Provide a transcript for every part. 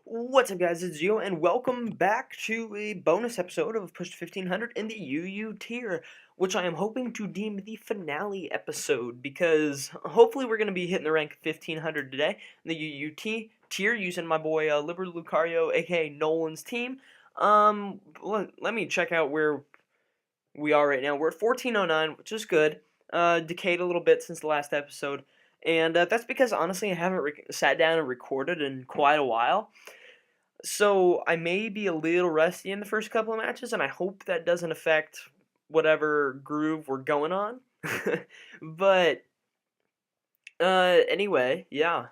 What's up, guys? It's Gio, and welcome back to a bonus episode of Push to 1500 in the UU tier, which I am hoping to deem the finale episode, because hopefully we're going to be hitting the rank 1500 today in the UU tier using my boy Liber Lucario, aka Nolan's team. Let me check out where we are right now. We're at 1409, which is good. Decayed a little bit since the last episode, and that's because honestly I haven't sat down and recorded in quite a while. So I may be a little rusty in the first couple of matches, and I hope that doesn't affect whatever groove we're going on. But anyway, yeah,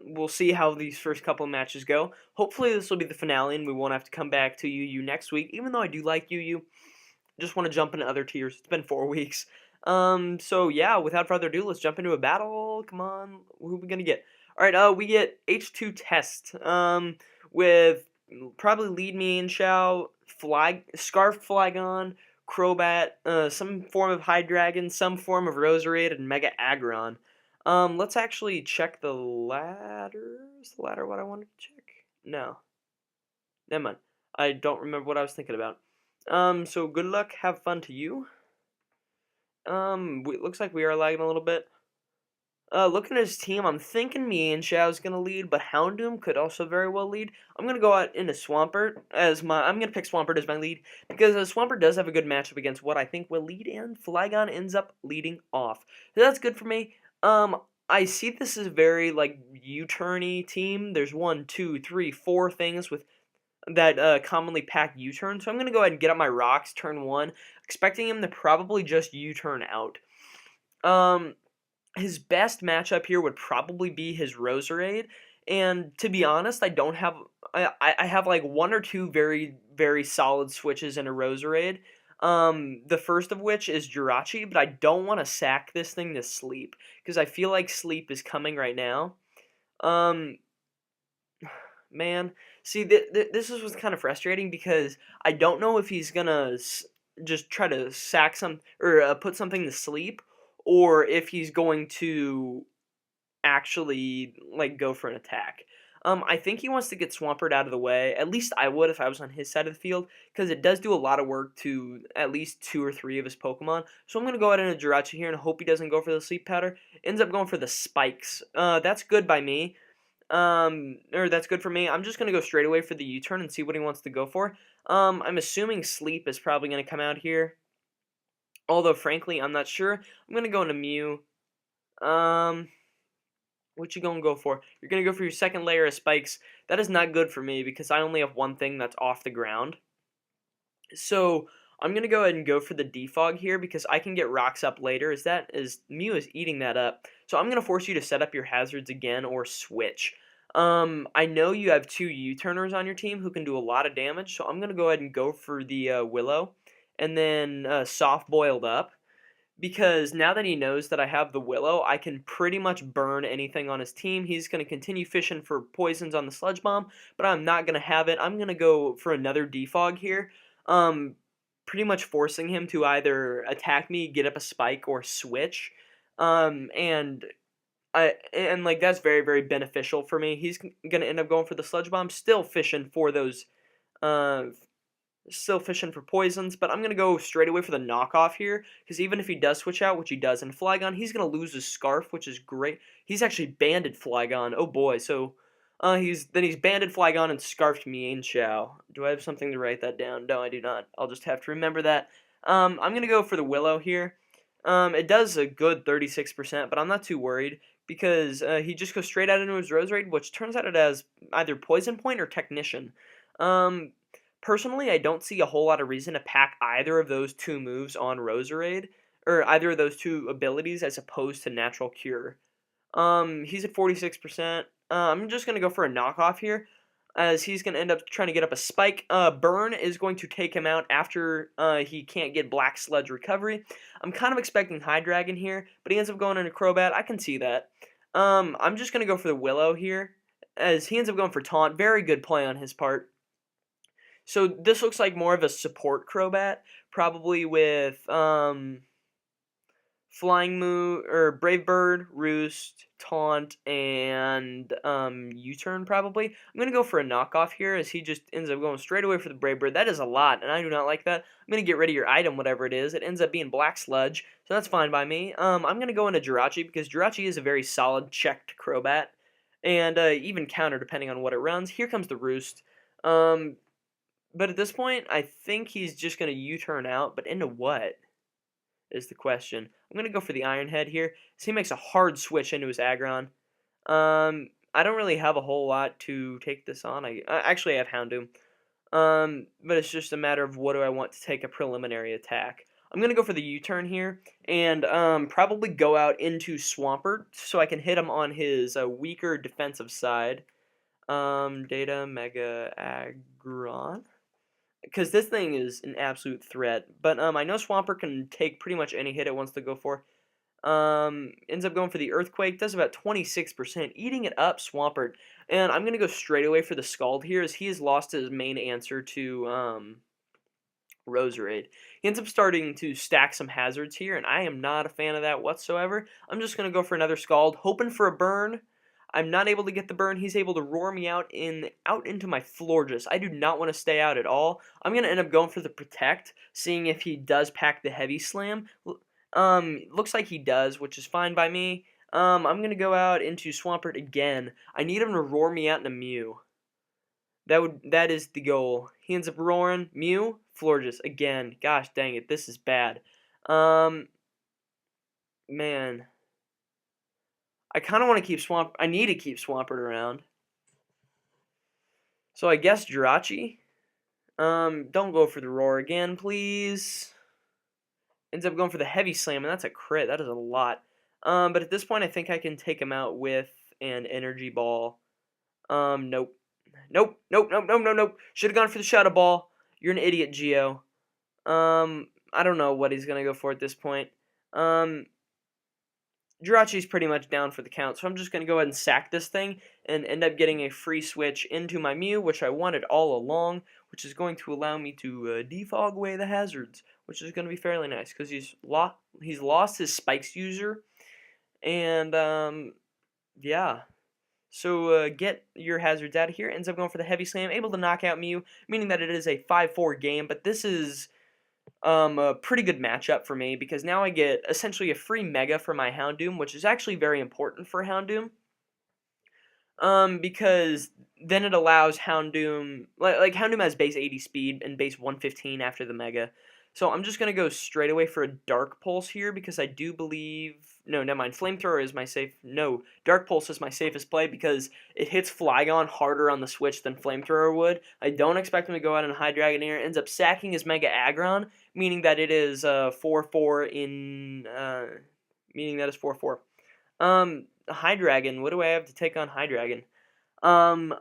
we'll see how these first couple of matches go. Hopefully this will be the finale, and we won't have to come back to UU next week. Even though I do like UU, just want to jump into other tiers. It's been 4 weeks. So yeah, without further ado, let's jump into a battle. Come on, who are we gonna get? All right, we get H2 Test. With probably Lead Me and Shao, Scarf Flygon, Crobat, some form of Hydreigon, some form of Roserade, and Mega Aggron. Let's actually check the ladder. Is the ladder what I wanted to check? No. Never mind. I don't remember what I was thinking about. So good luck, have fun to you. It looks like we are lagging a little bit. Looking at his team, I'm thinking me and Xiao's gonna lead, but Houndoom could also very well lead. I'm gonna go out into Swampert I'm gonna pick Swampert as my lead because Swampert does have a good matchup against what I think will lead, and Flygon ends up leading off. So that's good for me. I see this as a very like U-turny team. There's 1, 2, 3, 4 things with that commonly pack U-turn. So I'm gonna go ahead and get up my rocks turn 1, expecting him to probably just U-turn out. His best matchup here would probably be his Roserade, and to be honest, I have like 1 or 2 very, very solid switches in a Roserade. The first of which is Jirachi, but I don't want to sack this thing to Sleep, because I feel like Sleep is coming right now. Man, see, this is what's kind of frustrating, because I don't know if he's gonna just try to sack or put something to sleep, or if he's going to actually like go for an attack. I think he wants to get Swampert out of the way. At least I would if I was on his side of the field, because it does do a lot of work to at least 2 or 3 of his Pokemon. So I'm going to go ahead and a Jirachi here and hope he doesn't go for the Sleep Powder. Ends up going for the Spikes. That's good by me. Or that's good for me. I'm just going to go straight away for the U-turn and see what he wants to go for. I'm assuming Sleep is probably going to come out here. Although, frankly, I'm not sure. I'm going to go into Mew. What you going to go for? You're going to go for your second layer of Spikes. That is not good for me because I only have one thing that's off the ground. So, I'm going to go ahead and go for the Defog here because I can get rocks up later as Mew is eating that up. So, I'm going to force you to set up your hazards again or switch. I know you have 2 U-turners on your team who can do a lot of damage. So, I'm going to go ahead and go for the Willow. And then soft boiled up, because now that he knows that I have the Willow, I can pretty much burn anything on his team. He's going to continue fishing for poisons on the Sludge Bomb, but I'm not going to have it. I'm going to go for another Defog here, pretty much forcing him to either attack me, get up a Spike, or switch, and like that's very, very beneficial for me. He's going to end up going for the Sludge Bomb, still fishing for those still fishing for poisons, but I'm going to go straight away for the knockoff here, because even if he does switch out, which he does in Flygon, he's going to lose his Scarf, which is great. He's actually banded Flygon. Oh boy, so he's banded Flygon and scarfed me and Xiao. Do I have something to write that down? No, I do not. I'll just have to remember that. I'm going to go for the Willow here. It does a good 36%, but I'm not too worried, because he just goes straight out into his Roserade, which turns out it has either Poison Point or Technician. Personally, I don't see a whole lot of reason to pack either of those 2 moves on Roserade, or either of those 2 abilities as opposed to Natural Cure. He's at 46%. I'm just going to go for a knockoff here, as he's going to end up trying to get up a Spike. Burn is going to take him out after he can't get Black Sludge Recovery. I'm kind of expecting Hydreigon here, but he ends up going into Crobat. I can see that. I'm just going to go for the Willow here, as he ends up going for Taunt. Very good play on his part. So this looks like more of a support Crobat, probably with Flying Moo or Brave Bird, Roost, Taunt, and U-turn probably. I'm gonna go for a knockoff here as he just ends up going straight away for the Brave Bird. That is a lot, and I do not like that. I'm gonna get rid of your item, whatever it is. It ends up being Black Sludge, so that's fine by me. I'm gonna go into Jirachi because Jirachi is a very solid checked Crobat, and even counter depending on what it runs. Here comes the Roost. But at this point, I think he's just gonna U-turn out, but into what? Is the question. I'm going to go for the Iron Head here. So he makes a hard switch into his Aggron. I don't really have a whole lot to take this on. Actually I have Houndoom. But it's just a matter of what do I want to take a preliminary attack. I'm going to go for the U-turn here and probably go out into Swampert so I can hit him on his weaker defensive side. Data Mega Aggron. Because this thing is an absolute threat. But I know Swampert can take pretty much any hit it wants to go for. Ends up going for the Earthquake. Does about 26%. Eating it up, Swampert. And I'm going to go straight away for the Scald here as he has lost his main answer to Roserade. He ends up starting to stack some hazards here, and I am not a fan of that whatsoever. I'm just going to go for another Scald, hoping for a burn. I'm not able to get the burn. He's able to roar me out into my Florges. I do not want to stay out at all. I'm going to end up going for the Protect, seeing if he does pack the Heavy Slam. Looks like he does, which is fine by me. I'm going to go out into Swampert again. I need him to roar me out in a Mew. That is the goal. He ends up roaring. Mew, Florges again. Gosh dang it, this is bad. Man. I kind of want to keep I need to keep Swampert around. So I guess Jirachi. Don't go for the Roar again, please. Ends up going for the Heavy Slam, and that's a crit. That is a lot. But at this point, I think I can take him out with an Energy Ball. Nope. Nope. Should have gone for the Shadow Ball. You're an idiot, Geo. I don't know what he's going to go for at this point. Jirachi's pretty much down for the count, so I'm just going to go ahead and sack this thing and end up getting a free switch into my Mew, which I wanted all along, which is going to allow me to defog away the hazards, which is going to be fairly nice, because he's lost his Spikes user, and, yeah. So get your hazards out of here. Ends up going for the Heavy Slam, able to knock out Mew, meaning that it is a 5-4 game, but this is a pretty good matchup for me because now I get essentially a free Mega for my Houndoom, which is actually very important for Houndoom. Because then it allows Houndoom, like Houndoom has base 80 speed and base 115 after the Mega. So I'm just going to go straight away for a Dark Pulse here because I do believe, no, never mind, Flamethrower is my Dark Pulse is my safest play because it hits Flygon harder on the switch than Flamethrower would. I don't expect him to go out in High Dragon here, ends up sacking his Mega Aggron, meaning that it is 4-4 meaning that is 4-4. High Dragon, what do I have to take on High Dragon? I'm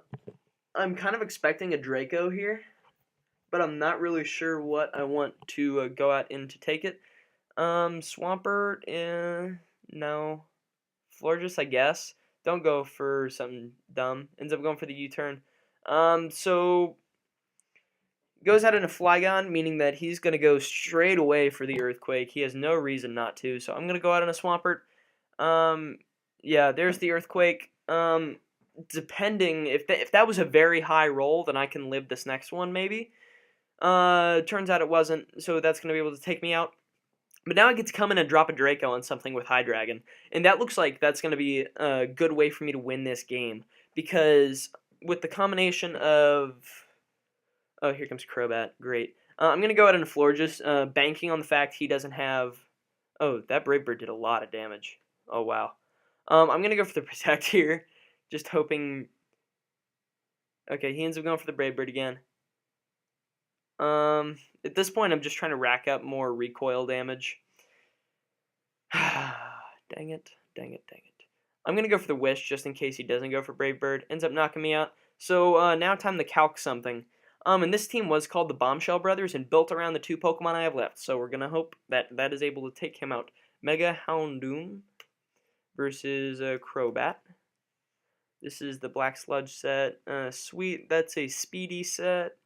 kind of expecting a Draco here, but I'm not really sure what I want to go out in to take it. Swampert, no. Florges, I guess. Don't go for something dumb. Ends up going for the U-turn. So goes out into Flygon, meaning that he's going to go straight away for the Earthquake. He has no reason not to, so I'm going to go out on a Swampert. Yeah, there's the Earthquake. Depending, if that was a very high roll, then I can live this next one, maybe. Turns out it wasn't, so that's going to be able to take me out. But now I get to come in and drop a Draco on something with High Dragon. And that looks like that's going to be a good way for me to win this game. Because with the combination of... Oh, here comes Crobat. Great. I'm going to go out into Florges, banking on the fact he doesn't have... Oh, that Brave Bird did a lot of damage. Oh, wow. I'm going to go for the Protect here. Just hoping... Okay, he ends up going for the Brave Bird again. At this point, I'm just trying to rack up more recoil damage. Dang it. I'm going to go for the Wish just in case he doesn't go for Brave Bird. Ends up knocking me out. So, now time to calc something. And this team was called the Bombshell Brothers and built around the 2 Pokemon I have left. So we're going to hope that that is able to take him out. Mega Houndoom versus Crobat. This is the Black Sludge set. Sweet, that's a speedy set.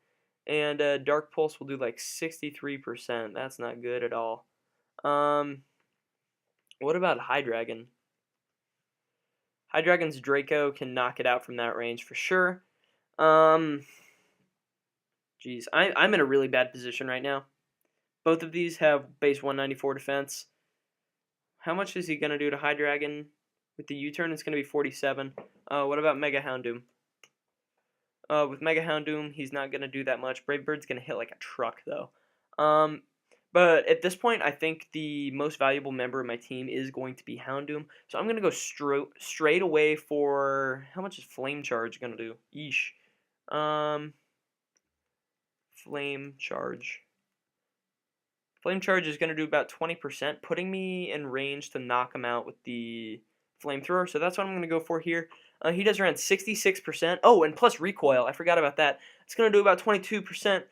And Dark Pulse will do like 63%. That's not good at all. What about Hydreigon? Hydreigon's Draco can knock it out from that range for sure. Um, Jeez, I'm in a really bad position right now. Both of these have base 194 defense. How much is he going to do to Hydreigon? With the U-turn, it's going to be 47. What about Mega Houndoom? With Mega Houndoom, he's not going to do that much. Brave Bird's going to hit like a truck, though. But at this point, I think the most valuable member of my team is going to be Houndoom. So I'm going to go straight away for... How much is Flame Charge going to do? Yeesh. Flame Charge. Flame Charge is going to do about 20%, putting me in range to knock him out with the Flamethrower. So that's what I'm going to go for here. He does around 66%. Oh, and plus recoil. I forgot about that. It's going to do about 22%.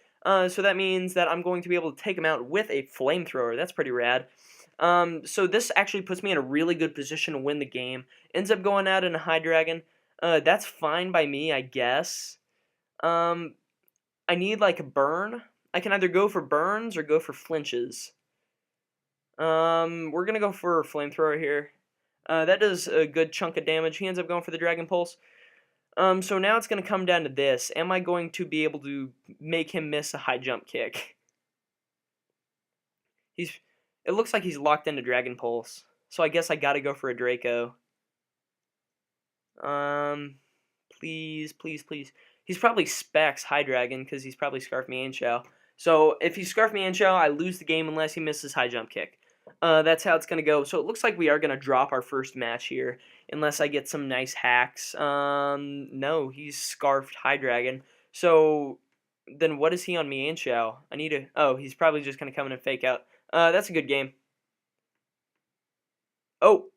So that means that I'm going to be able to take him out with a Flamethrower. That's pretty rad. So this actually puts me in a really good position to win the game. Ends up going out in a Hydreigon. That's fine by me, I guess. I need like a burn. I can either go for burns or go for flinches. We're gonna go for a Flamethrower here. That does a good chunk of damage. He ends up going for the Dragon Pulse. So now it's gonna come down to this. Am I going to be able to make him miss a high jump kick? It looks like he's locked into Dragon Pulse. So I guess I gotta go for a Draco. Please, please, please. He's probably Specs Hydreigon because he's probably Scarf Mienshao. So if he's Scarf Mienshao, I lose the game unless he misses high jump kick. That's how it's going to go. So it looks like we are going to drop our first match here unless I get some nice hacks. No, he's Scarfed Hydreigon. So then what is he on Mienshao? I need to... Oh, he's probably just going to come in and fake out. That's a good game. Oh!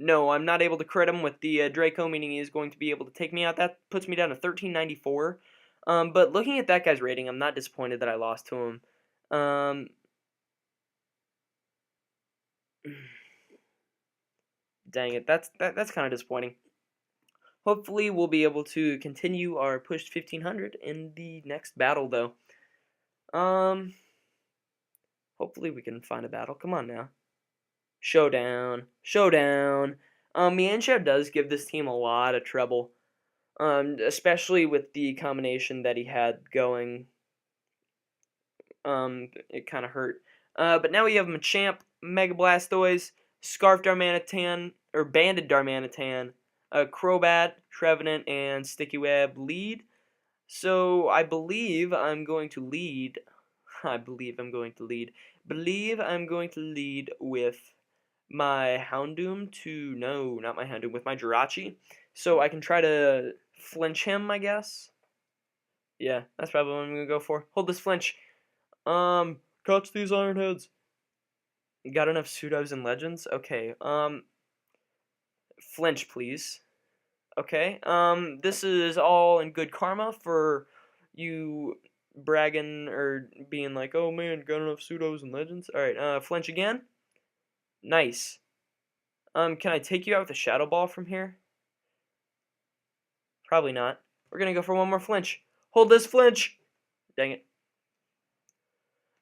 No, I'm not able to crit him with the Draco, meaning he is going to be able to take me out. That puts me down to 1394. But looking at that guy's rating, I'm not disappointed that I lost to him. Dang it, that's kind of disappointing. Hopefully, we'll be able to continue our push to 1500 in the next battle, though. Hopefully, we can find a battle. Come on now. Showdown. Showdown. Mienshao does give this team a lot of trouble. Especially with the combination that he had going. It kind of hurt. But now we have Machamp, Mega Blastoise, Scarf Darmanitan, or Banded Darmanitan, Crobat, Trevenant, and Sticky Web lead. So I believe I'm going to lead. Believe I'm going to lead with my Houndoom to... No, not my Houndoom, with my Jirachi. So I can try to flinch him, I guess. Yeah, that's probably what I'm going to go for. Hold this flinch. Catch these Iron Heads. Got enough pseudos and legends? Okay, flinch, please. Okay, this is all in good karma for you bragging or being like, oh man, got enough pseudos and legends. Alright, flinch again. Nice. Can I take you out with a Shadow Ball from here? Probably not. We're gonna go for one more flinch. Hold this flinch! Dang it.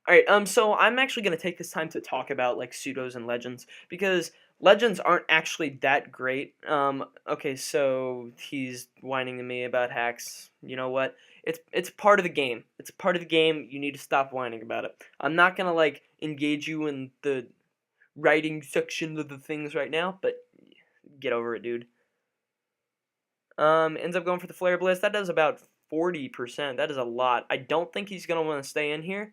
Alright, so I'm actually gonna take this time to talk about, like, pseudos and legends, because legends aren't actually that great. Okay, so he's whining to me about hacks. You know what? It's part of the game. It's part of the game. You need to stop whining about it. I'm not gonna, like, engage you in the writing section of the things right now, but get over it, dude. Ends up going for the Flare Blitz. That does about 40%. That is a lot. I don't think he's gonna want to stay in here.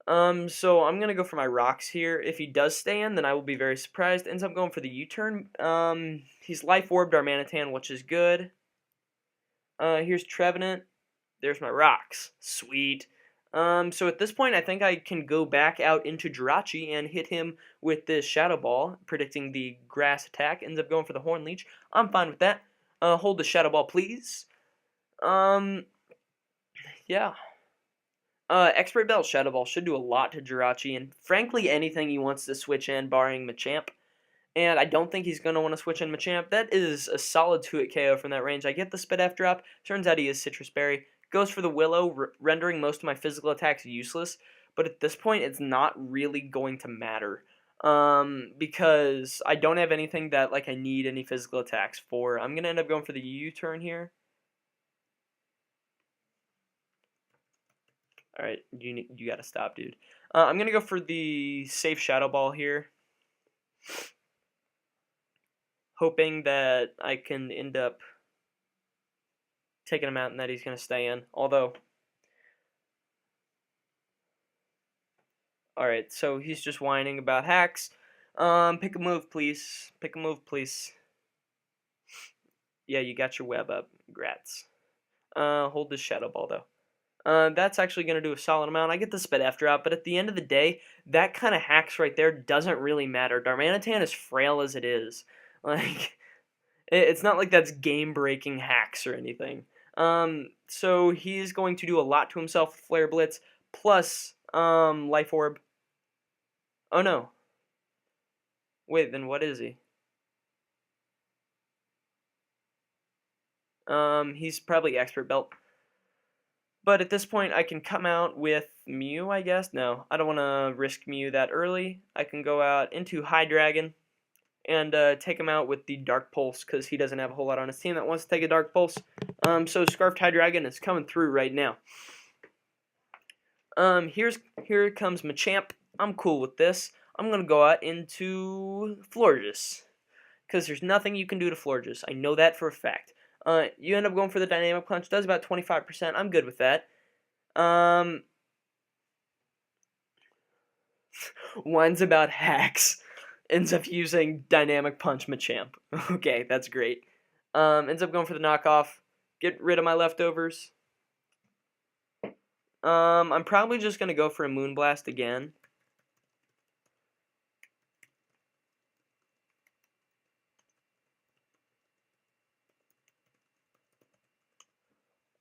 So I'm gonna go for my rocks here. If he does stay in, then I will be very surprised. Ends up going for the U-turn. He's Life Orb Darmanitan, which is good. Here's Trevenant. There's my rocks. Sweet. So at this point, I think I can go back out into Jirachi and hit him with this Shadow Ball, predicting the grass attack. Ends up going for the Horn Leech. I'm fine with that. Hold the Shadow Ball, please. Yeah. Expert Belt Shadow Ball should do a lot to Jirachi, and frankly, anything he wants to switch in, barring Machamp. And I don't think he's going to want to switch in Machamp. That is a solid 2-hit KO from that range. I get the Spit F drop. Turns out he is Citrus Berry. Goes for the Willow, rendering most of my physical attacks useless. But at this point, it's not really going to matter. Because I don't have anything that like I need any physical attacks for. I'm gonna end up going for the U-turn here. All right, you gotta stop, dude. I'm gonna go for the safe Shadow Ball here, hoping that I can end up taking him out and that he's gonna stay in. Although, all right, so he's just whining about hacks. Pick a move, please. Pick a move, please. Yeah, you got your web up. Grats. Hold this Shadow Ball though. That's actually going to do a solid amount. I get the Spit F drop, but at the end of the day, that kind of hacks right there doesn't really matter. Darmanitan, as frail as it is, like, it's not like that's game-breaking hacks or anything. So he's going to do a lot to himself with Flare Blitz, plus, Life Orb. Oh no. Wait, then what is he? He's probably Expert Belt. But at this point, I can come out with Mew, I guess. No, I don't want to risk Mew that early. I can go out into High Dragon and take him out with the Dark Pulse because he doesn't have a whole lot on his team that wants to take a Dark Pulse. So Scarfed High Dragon is coming through right now. Here comes Machamp. I'm cool with this. I'm going to go out into Florges because there's nothing you can do to Florges. I know that for a fact. You end up going for the Dynamic Punch. Does about 25%. I'm good with that. Whines about hacks. Ends up using Dynamic Punch Machamp. Okay, that's great. Ends up going for the knockoff. Get rid of my leftovers. I'm probably just going to go for a Moonblast again.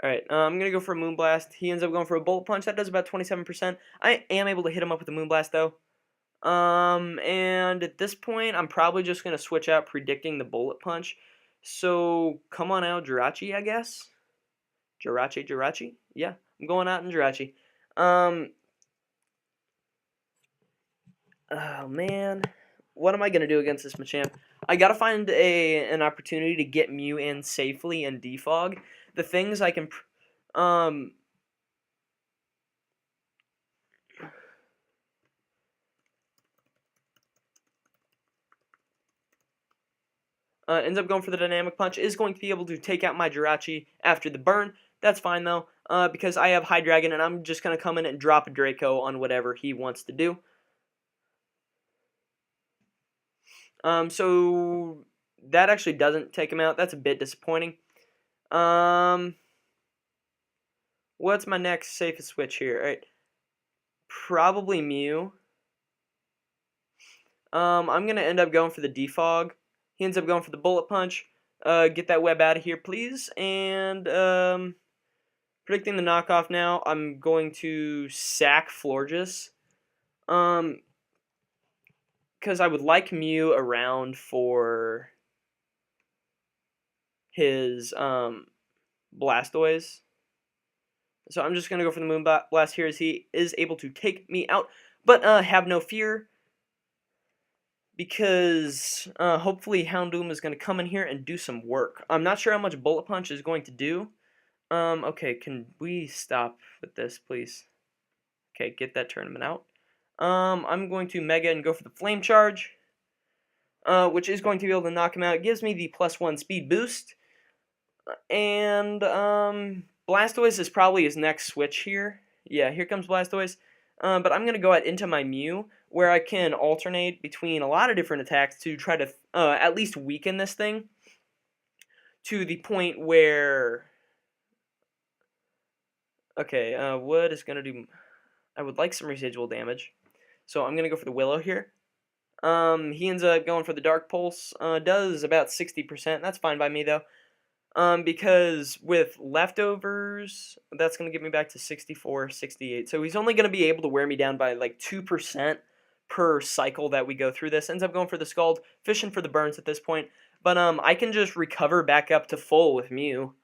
Alright, I'm going to go for a Moonblast. He ends up going for a Bullet Punch. That does about 27%. I am able to hit him up with a Moonblast, though. And at this point, I'm probably just going to switch out predicting the Bullet Punch. So, come on out, Jirachi, I guess? Jirachi? Yeah, I'm going out in Jirachi. Oh, man. What am I going to do against this Machamp? I got to find an opportunity to get Mew in safely and defog. The things I can... ends up going for the Dynamic Punch, is going to be able to take out my Jirachi after the burn. That's fine, though, because I have High Dragon, and I'm just going to come in and drop a Draco on whatever he wants to do. So that actually doesn't take him out. That's a bit disappointing. What's my next safest switch here? All right. Probably Mew. I'm going to end up going for the Defog. He ends up going for the Bullet Punch. Get that web out of here, please. And predicting the knockoff now, I'm going to sack Florges. Because I would like Mew around for his Blastoise. So I'm just going to go for the Moonblast here as he is able to take me out. But have no fear, because hopefully Houndoom is going to come in here and do some work. I'm not sure how much Bullet Punch is going to do. Okay, can we stop with this, please? Okay, get that tournament out. I'm going to Mega and go for the Flame Charge, which is going to be able to knock him out. It gives me the +1 speed boost. And Blastoise is probably his next switch here. Yeah, here comes Blastoise. But I'm going to go out into my Mew, where I can alternate between a lot of different attacks to try to at least weaken this thing to the point where... Okay, what is going to do... I would like some residual damage. So I'm going to go for the Willow here. He ends up going for the Dark Pulse. Does about 60%. That's fine by me, though. Because with leftovers, that's going to get me back to 64, 68. So he's only going to be able to wear me down by like 2% per cycle that we go through this. Ends up going for the Scald, fishing for the burns at this point. But I can just recover back up to full with Mew.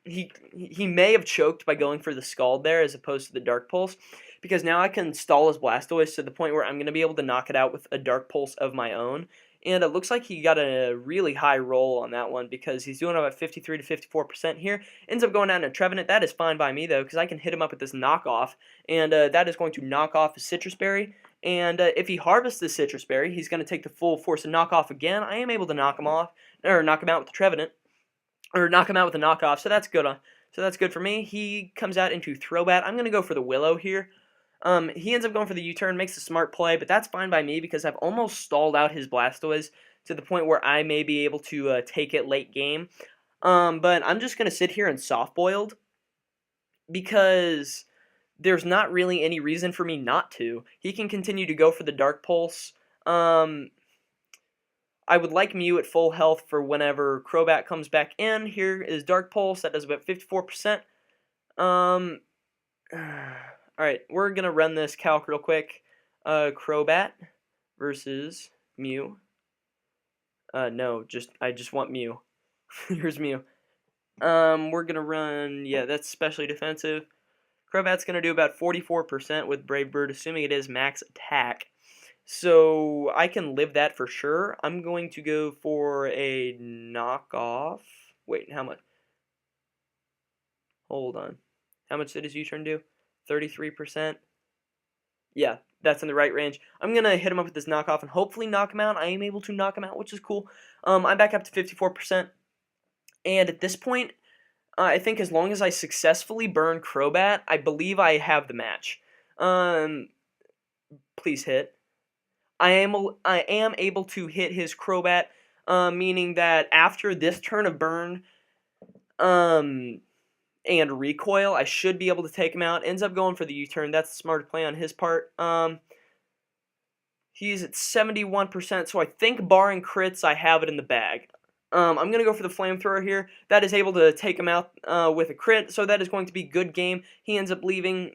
He may have choked by going for the Scald there as opposed to the Dark Pulse, because now I can stall his Blastoise to the point where I'm going to be able to knock it out with a Dark Pulse of my own. And it looks like he got a really high roll on that one because he's doing about 53 to 54% here. Ends up going down to Trevenant. That is fine by me, though, because I can hit him up with this knockoff. And that is going to knock off his Citrus Berry. And if he harvests the Citrus Berry, he's going to take the full force and knock off again. I am able to knock him off, or knock him out with the Trevenant. Or knock him out with the knockoff, so that's good. So that's good for me. He comes out into Throwbat. I'm going to go for the Willow here. He ends up going for the U-turn, makes a smart play, but that's fine by me because I've almost stalled out his Blastoise to the point where I may be able to take it late game. But I'm just going to sit here and soft-boiled because there's not really any reason for me not to. He can continue to go for the Dark Pulse. I would like Mew at full health for whenever Crobat comes back in. Here is Dark Pulse. That does about 54%. Alright, we're going to run this calc real quick. Crobat versus Mew. No, I just want Mew. Here's Mew. We're going to run, yeah, that's specially defensive. Crobat's going to do about 44% with Brave Bird, assuming it is max attack. So I can live that for sure. I'm going to go for a knockoff. Wait, how much? Hold on. How much did his U-turn do? 33%. Yeah, that's in the right range. I'm going to hit him up with this knockoff and hopefully knock him out. I am able to knock him out, which is cool. I'm back up to 54%. And at this point, I think as long as I successfully burn Crobat, I believe I have the match. Please hit. I am able to hit his Crobat, meaning that after this turn of burn, and recoil, I should be able to take him out. Ends up going for the U-turn. That's a smart play on his part. He's at 71%, so I think barring crits, I have it in the bag. I'm going to go for the Flamethrower here. That is able to take him out with a crit, so that is going to be good game. He ends up leaving.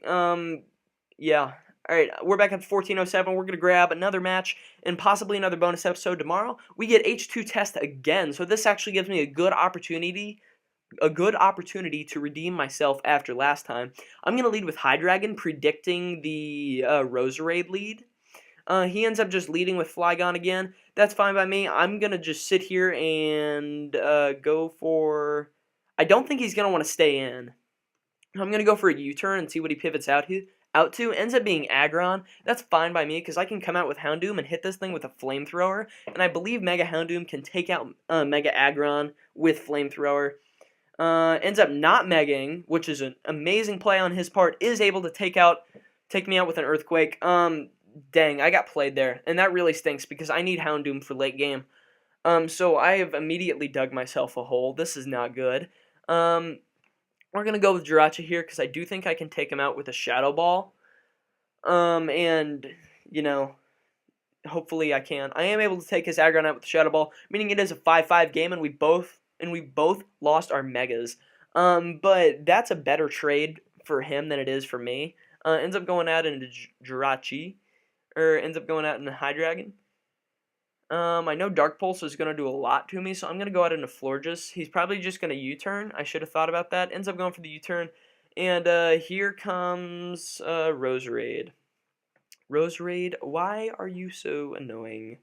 Yeah. Alright, we're back up to 1407. We're going to grab another match and possibly another bonus episode tomorrow. We get H2 test again, so this actually gives me a good opportunity to redeem myself after last time. I'm going to lead with Hydreigon, predicting the Roserade lead. He ends up just leading with Flygon again. That's fine by me. I'm going to just sit here and go for... I don't think he's going to want to stay in. I'm going to go for a U-turn and see what he pivots out to. Ends up being Aggron. That's fine by me because I can come out with Houndoom and hit this thing with a Flamethrower. And I believe Mega Houndoom can take out Mega Aggron with Flamethrower. Ends up not megging, which is an amazing play on his part, is able to take me out with an Earthquake. Dang, I got played there, and that really stinks because I need Houndoom for late game. So I have immediately dug myself a hole. This is not good. We're going to go with Jirachi here because I do think I can take him out with a Shadow Ball. And, you know, hopefully I can. I am able to take his Aggron out with the Shadow Ball, meaning it is a 5-5 game, and we both lost our Megas. But that's a better trade for him than it is for me. Ends up going out into Jirachi, or ends up going out into Hydreigon. I know Dark Pulse is going to do a lot to me, so I'm going to go out into Florges. He's probably just going to U-turn. I should have thought about that. Ends up going for the U-turn. And here comes Roserade. Roserade, why are you so annoying?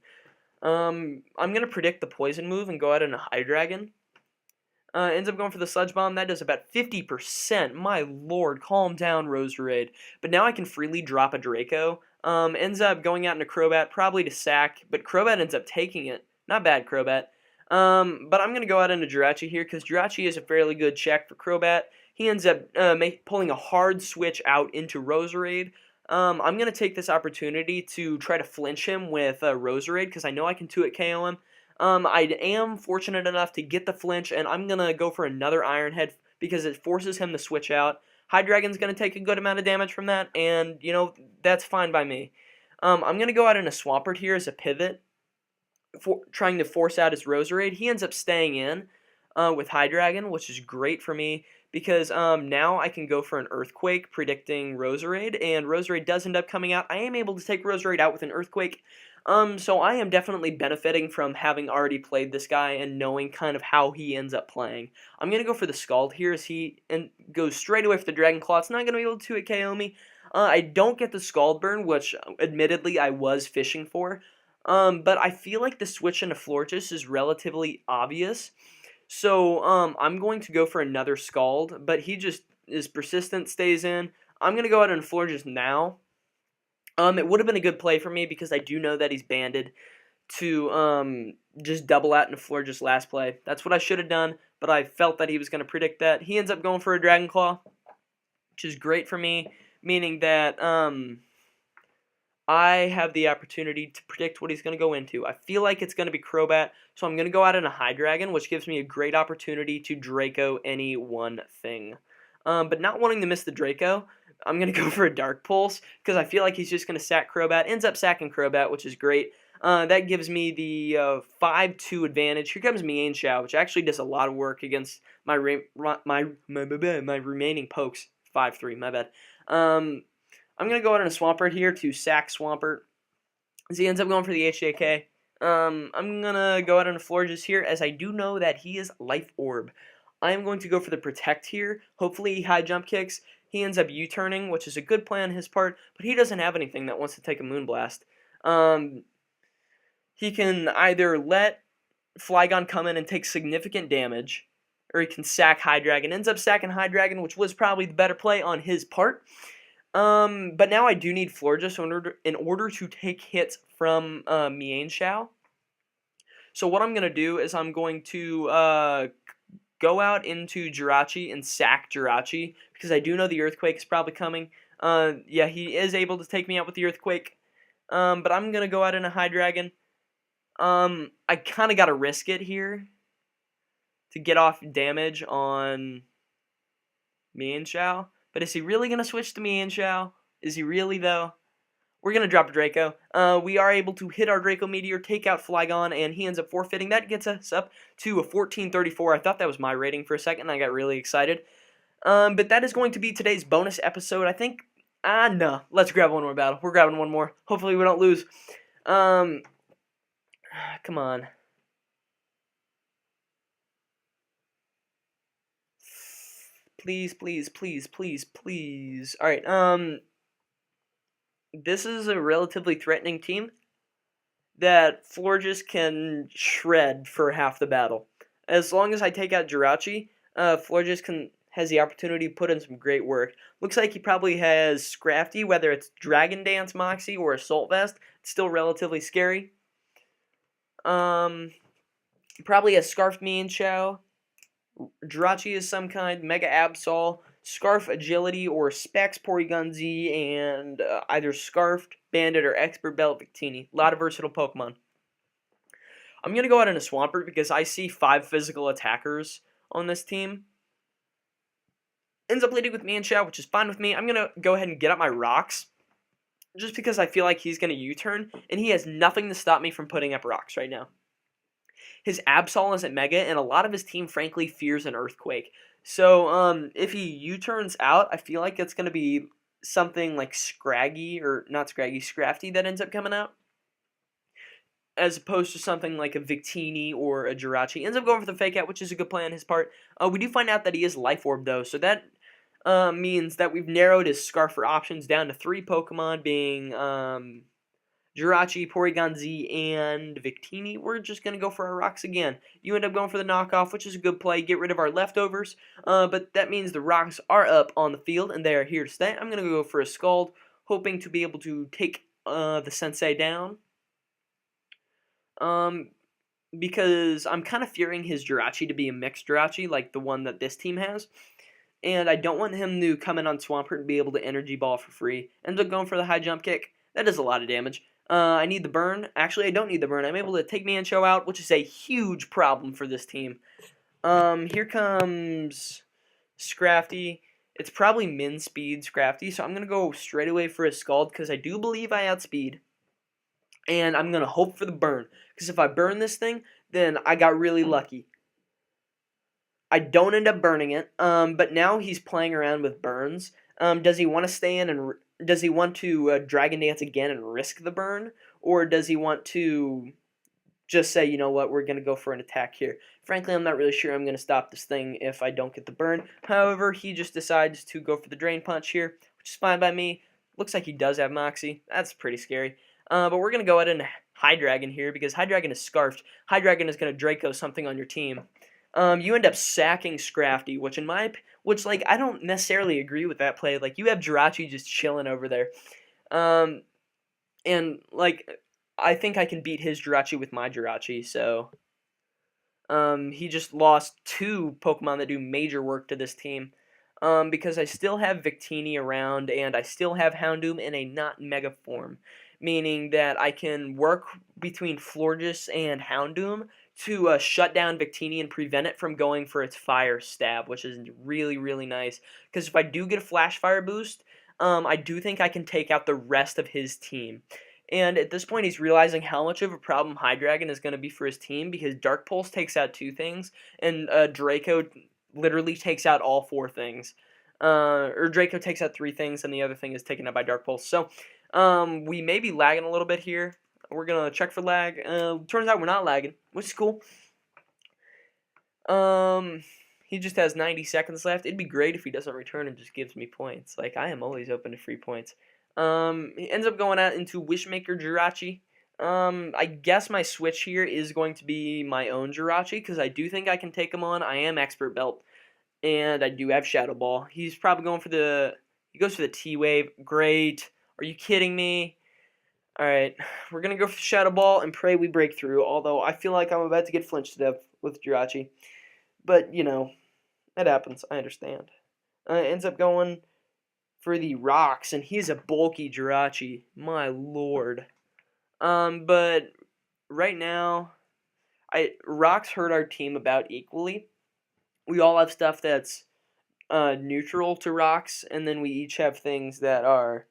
I'm going to predict the Poison move and go out into Hydreigon. Ends up going for the Sludge Bomb. That does about 50%. My lord, calm down, Roserade. But now I can freely drop a Draco. Ends up going out into Crobat, probably to sack, but Crobat ends up taking it. Not bad, Crobat. But I'm going to go out into Jirachi here, because Jirachi is a fairly good check for Crobat. He ends up pulling a hard switch out into Roserade. I'm going to take this opportunity to try to flinch him with Roserade, because I know I can 2-hit KO him. I am fortunate enough to get the flinch, and I'm going to go for another Iron Head, because it forces him to switch out. Hydreigon's going to take a good amount of damage from that, and, you know, that's fine by me. I'm going to go out in a Swampert here as a pivot, trying to force out his Roserade. He ends up staying in with Hydreigon, which is great for me, because now I can go for an Earthquake, predicting Roserade, and Roserade does end up coming out. I am able to take Roserade out with an Earthquake. So I am definitely benefiting from having already played this guy and knowing kind of how he ends up playing. I'm going to go for the Scald here as he goes straight away for the Dragon Claw. It's not going to be able to 2-hit KO me. I don't get the Scald Burn, which admittedly I was fishing for. But I feel like the switch into Florges is relatively obvious. So I'm going to go for another Scald, but he just is persistent, stays in. I'm going to go out and Florges now. It would have been a good play for me because I do know that he's banded to just double out into Florges last play. That's what I should have done, but I felt that he was going to predict that. He ends up going for a Dragon Claw, which is great for me, meaning that I have the opportunity to predict what he's going to go into. I feel like it's going to be Crobat, so I'm going to go out in a High Dragon, which gives me a great opportunity to Draco any one thing. But not wanting to miss the Draco, I'm going to go for a Dark Pulse, because I feel like he's just going to sack Crobat. Ends up sacking Crobat, which is great. That gives me the 5-2 advantage. Here comes Mienshao, which actually does a lot of work against my remaining pokes. 5-3, my bad. I'm going to go out on a Swampert here to sack Swampert, as he ends up going for the HJK. I'm going to go out on a Florges here, as I do know that he is Life Orb. I am going to go for the Protect here. Hopefully he high jump kicks. He ends up U-turning, which is a good play on his part, but he doesn't have anything that wants to take a Moonblast. He can either let Flygon come in and take significant damage, or he can sack High Dragon. Ends up sacking High Dragon, which was probably the better play on his part. But now I do need Florges in order to take hits from Mienshao. So what I'm going to do is I'm going to go out into Jirachi and sack Jirachi, because I do know the Earthquake is probably coming. Yeah, he is able to take me out with the Earthquake. But I'm going to go out in a High Dragon. I kind of got to risk it here to get off damage on Mienshao. But is he really going to switch to Mienshao? Is he really, though? We're going to drop a Draco. We are able to hit our Draco Meteor, take out Flygon, and he ends up forfeiting. That gets us up to a 1434. I thought that was my rating for a second, and I got really excited. But that is going to be today's bonus episode. I think, no. Let's grab one more battle. We're grabbing one more. Hopefully we don't lose. Come on. Please, please, please, please, please. Alright, this is a relatively threatening team that Florges can shred for half the battle. As long as I take out Jirachi, Florges has the opportunity to put in some great work. Looks like he probably has Scrafty, whether it's Dragon Dance Moxie or Assault Vest. It's still relatively scary. Probably has Scarf Mienshao. Jirachi is some kind, Mega Absol, Scarf Agility, or Specs Porygon Z, and either Scarfed, Bandit, or Expert Belt Victini. A lot of versatile Pokemon. I'm going to go out in a Swampert because I see 5 physical attackers on this team. Ends up leading with Mienshao, which is fine with me. I'm going to go ahead and get up my rocks, just because I feel like he's going to U-turn, and he has nothing to stop me from putting up rocks right now. His Absol is at Mega, and a lot of his team, frankly, fears an Earthquake. So, if he U-turns out, I feel like it's going to be something like Scraggy, or not Scraggy, Scrafty that ends up coming out, as opposed to something like a Victini or a Jirachi. Ends up going for the Fake Out, which is a good play on his part. We do find out that he is Life Orb, though, so that means that we've narrowed his Scarfer options down to 3 Pokemon, being Jirachi, Porygon Z, and Victini. We're just going to go for our rocks again. You end up going for the knockoff, which is a good play. Get rid of our leftovers. But that means the rocks are up on the field, and they are here to stay. I'm going to go for a Scald, hoping to be able to take the Sensei down. Because I'm kind of fearing his Jirachi to be a mixed Jirachi, like the one that this team has. And I don't want him to come in on Swampert and be able to Energy Ball for free. Ends up going for the high jump kick. That does a lot of damage. I need the burn. Actually, I don't need the burn. I'm able to take Mienshao out, which is a huge problem for this team. Here comes Scrafty. It's probably min speed Scrafty, so I'm going to go straight away for a Scald, because I do believe I outspeed. And I'm going to hope for the burn, because if I burn this thing, then I got really lucky. I don't end up burning it, but now he's playing around with burns. Does he want to stay in and does he want to Dragon Dance again and risk the burn? Or does he want to just say, you know what, we're going to go for an attack here? Frankly, I'm not really sure I'm going to stop this thing if I don't get the burn. However, he just decides to go for the Drain Punch here, which is fine by me. Looks like he does have Moxie. That's pretty scary. But we're going to go ahead and High Dragon here because High Dragon is scarfed. High Dragon is going to Draco something on your team. You end up sacking Scrafty, which like I don't necessarily agree with that play. Like you have Jirachi just chilling over there. And like I think I can beat his Jirachi with my Jirachi, so he just lost 2 Pokemon that do major work to this team. Because I still have Victini around, and I still have Houndoom in a not Mega form, meaning that I can work between Florges and Houndoom to shut down Victini and prevent it from going for its Fire Stab, which is really, really nice. Because if I do get a Flash Fire boost, I do think I can take out the rest of his team. And at this point, he's realizing how much of a problem Hydreigon is going to be for his team, because Dark Pulse takes out 2 things, and Draco literally takes out all 4 things. Or Draco takes out 3 things, and the other thing is taken out by Dark Pulse. So, we may be lagging a little bit here. We're going to check for lag. Turns out we're not lagging, which is cool. He just has 90 seconds left. It'd be great if he doesn't return and just gives me points. Like, I am always open to free points. He ends up going out into Wishmaker Jirachi. I guess my switch here is going to be my own Jirachi, because I do think I can take him on. I am Expert Belt, and I do have Shadow Ball. He's probably going for the... He goes for the T-Wave. Great. Are you kidding me? Alright, we're going to go for Shadow Ball and pray we break through, although I feel like I'm about to get flinched to death with Jirachi. But, you know, it happens. I understand. Ends up going for the Rocks, and he's a bulky Jirachi. My lord. But right now, Rocks hurt our team about equally. We all have stuff that's neutral to Rocks, and then we each have things that are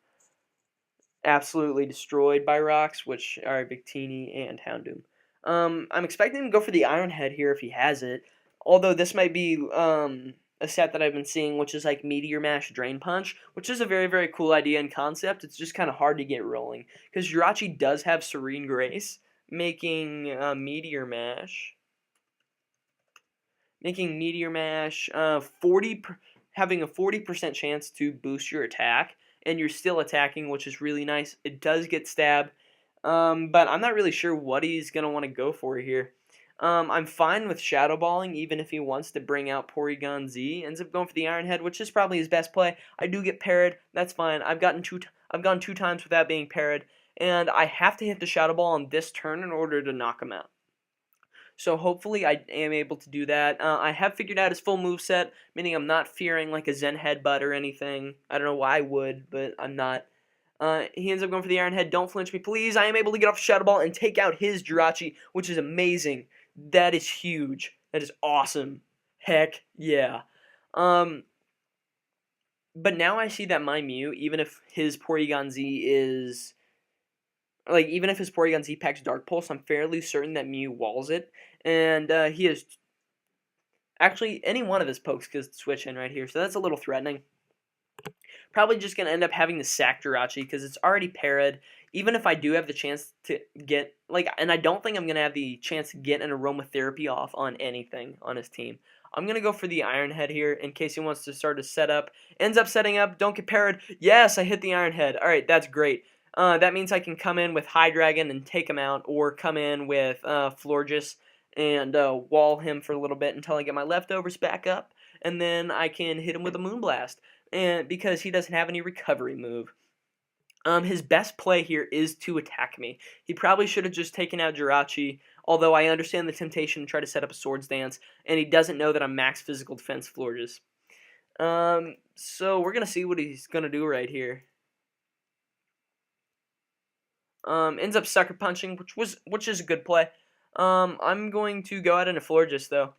absolutely destroyed by Rocks, which are Victini and Houndoom. I'm expecting him to go for the Iron Head here if he has it, although this might be a set that I've been seeing, which is like Meteor Mash Drain Punch, which is a very, very cool idea and concept. It's just kind of hard to get rolling, because Jirachi does have Serene Grace, making Meteor Mash, having a 40% chance to boost your attack, and you're still attacking, which is really nice. It does get stabbed, but I'm not really sure what he's going to want to go for here. I'm fine with Shadow Balling, even if he wants to bring out Porygon Z. Ends up going for the Iron Head, which is probably his best play. I do get parried. That's fine. I've gone 2 times without being parried, and I have to hit the Shadow Ball on this turn in order to knock him out. So hopefully I am able to do that. I have figured out his full moveset, meaning I'm not fearing like a Zen Headbutt or anything. I don't know why I would, but I'm not. He ends up going for the Iron Head. Don't flinch me, please. I am able to get off Shadow Ball and take out his Jirachi, which is amazing. That is huge. That is awesome. Heck yeah. But now I see that my Mew, even if his Porygon Z packs Dark Pulse, I'm fairly certain that Mew walls it. And he is... Actually, any one of his pokes could switch in right here, so that's a little threatening. Probably just going to end up having the sack Jirachi, because it's already parried. Even if I do have the chance to get... and I don't think I'm going to have the chance to get an Aromatherapy off on anything on his team. I'm going to go for the Iron Head here, in case he wants to start a setup. Ends up setting up, don't get parried. Yes, I hit the Iron Head. Alright, that's great. That means I can come in with High Dragon and take him out, or come in with Florges and wall him for a little bit until I get my leftovers back up, and then I can hit him with a Moonblast, and because he doesn't have any recovery move. His best play here is to attack me. He probably should have just taken out Jirachi, although I understand the temptation to try to set up a Swords Dance, and he doesn't know that I'm max physical defense Florges. So we're going to see what he's going to do right here. Ends up Sucker Punching, which is a good play. I'm going to go out into Florges, though.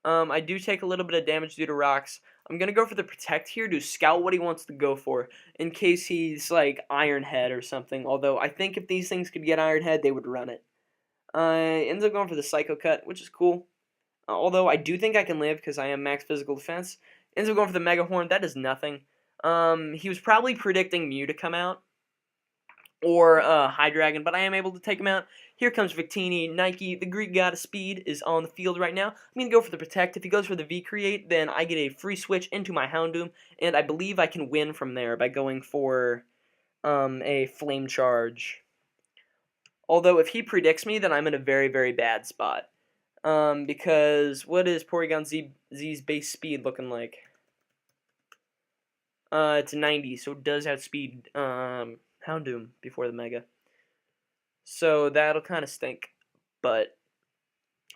I do take a little bit of damage due to Rocks. I'm going to go for the Protect here to scout what he wants to go for, in case he's, like, Iron Head or something. Although, I think if these things could get Iron Head, they would run it. Ends up going for the Psycho Cut, which is cool. Although, I do think I can live, because I am max physical defense. Ends up going for the Mega Horn. That does nothing. He was probably predicting Mew to come out, or High Dragon, but I am able to take him out. Here comes Victini. Nike, the Greek god of speed, is on the field right now. I'm going to go for the Protect. If he goes for the V-Create, then I get a free switch into my Houndoom, and I believe I can win from there by going for a Flame Charge. Although if he predicts me, then I'm in a very, very bad spot. Because what is Porygon Z's base speed looking like? It's 90, so it does outspeed Houndoom before the Mega. So that'll kind of stink. But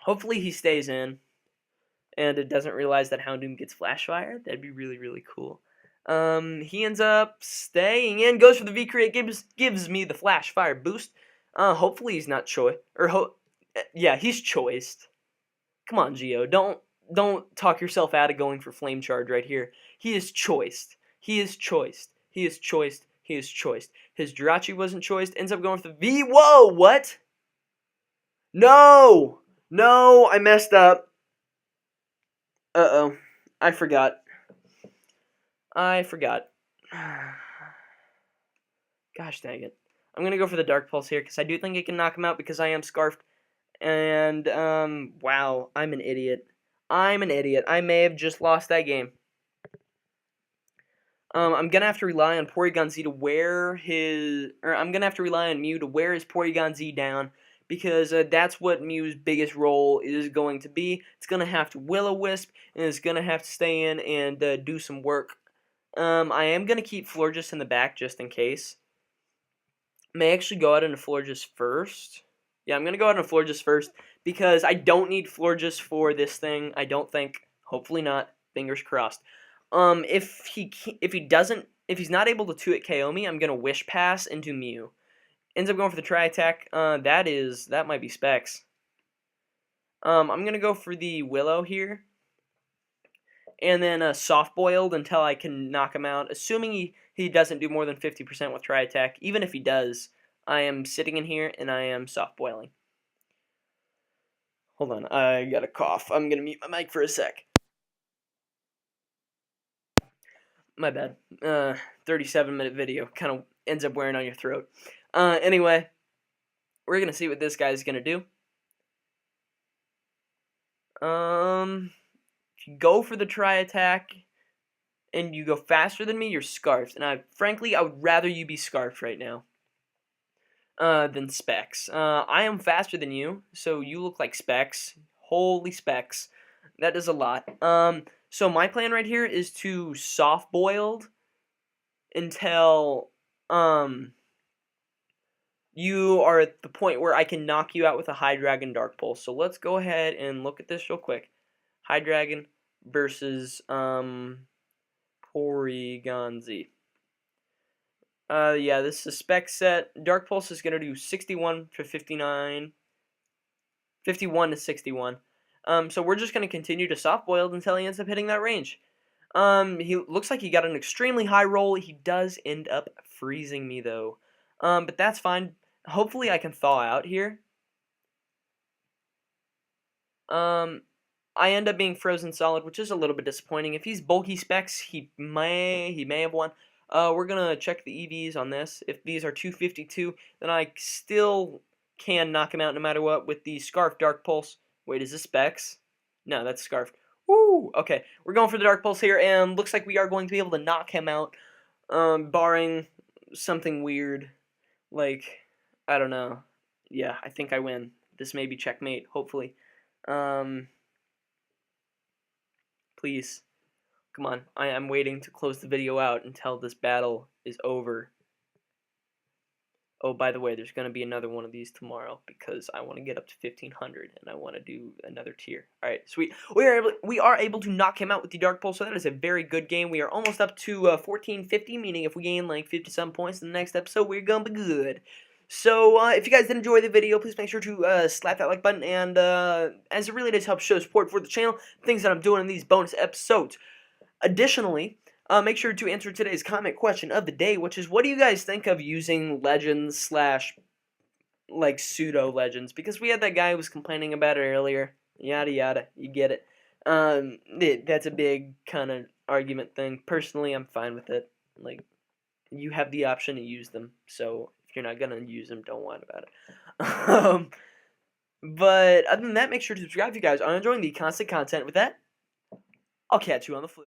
hopefully he stays in, and it doesn't realize that Houndoom gets Flash Fire. That'd be really, really cool. He ends up staying in, goes for the V-Create, gives me the Flash Fire boost. Hopefully he's not yeah, he's choiced. Come on, Geo, don't talk yourself out of going for Flame Charge right here. He is choiced. He is choiced. He is choiced. He is choiced. His Jirachi wasn't choiced. Ends up going for the V. Whoa, what? No! No, I messed up. Uh-oh. I forgot. Gosh dang it. I'm going to go for the Dark Pulse here, because I do think it can knock him out, because I am Scarfed. And, wow, I'm an idiot. I may have just lost that game. I'm going to have to rely on Porygon Z to wear his... Or I'm going to have to rely on Mew to wear his Porygon Z down, because that's what Mew's biggest role is going to be. It's going to have to Will-O-Wisp, and it's going to have to stay in and do some work. I am going to keep Florges in the back just in case. May actually go out into Florges first. Yeah, I'm going to go out into Florges first, because I don't need Florges for this thing, I don't think. Hopefully not. Fingers crossed. If he's not able to 2-hit KO me, I'm going to Wish Pass into Mew. Ends up going for the Tri-Attack. That might be Specs. I'm going to go for the Willow here. And then Soft Boiled until I can knock him out. Assuming he doesn't do more than 50% with Tri-Attack. Even if he does, I am sitting in here and I am Soft Boiling. Hold on, I got a cough. I'm going to mute my mic for a sec. My bad. 37-minute video kind of ends up wearing on your throat. Anyway, we're going to see what this guy's going to do. If you go for the Tri-Attack and you go faster than me, you're Scarfed. And frankly, I would rather you be Scarfed right now than Specs. I am faster than you, so you look like Specs. Holy Specs. That does a lot. So my plan right here is to Soft Boiled until you are at the point where I can knock you out with a Hydreigon Dark Pulse. So let's go ahead and look at this real quick. Hydreigon versus Porygon Z. Yeah, this is a spec set. Dark Pulse is going to do 61 to 59. 51 to 61. So we're just going to continue to Soft Boiled until he ends up hitting that range. He looks like he got an extremely high roll. He does end up freezing me, though. But that's fine. Hopefully I can thaw out here. I end up being frozen solid, which is a little bit disappointing. If he's bulky Specs, he may have won. We're going to check the EVs on this. If these are 252, then I still can knock him out no matter what with the Scarf Dark Pulse. Wait, is this Specs? No, that's Scarf. Woo! Okay, we're going for the Dark Pulse here, and looks like we are going to be able to knock him out, barring something weird, like, I don't know. Yeah, I think I win. This may be checkmate, hopefully. Please. Come on, I am waiting to close the video out until this battle is over. Oh, by the way, there's going to be another one of these tomorrow because I want to get up to 1,500 and I want to do another tier. All right, sweet. We are able to knock him out with the Dark Pulse, so that is a very good game. We are almost up to 1,450, meaning if we gain like 50-some points in the next episode, we're going to be good. So, if you guys did enjoy the video, please make sure to slap that like button, and as it really does help show support for the channel, things that I'm doing in these bonus episodes. Additionally, make sure to answer today's comment question of the day, which is, what do you guys think of using legends / like pseudo legends? Because we had that guy who was complaining about it earlier. Yada yada, you get it. That's a big kind of argument thing. Personally, I'm fine with it. Like, you have the option to use them, so if you're not gonna use them, don't whine about it. But other than that, make sure to subscribe if you guys are enjoying the constant content. With that, I'll catch you on the flip.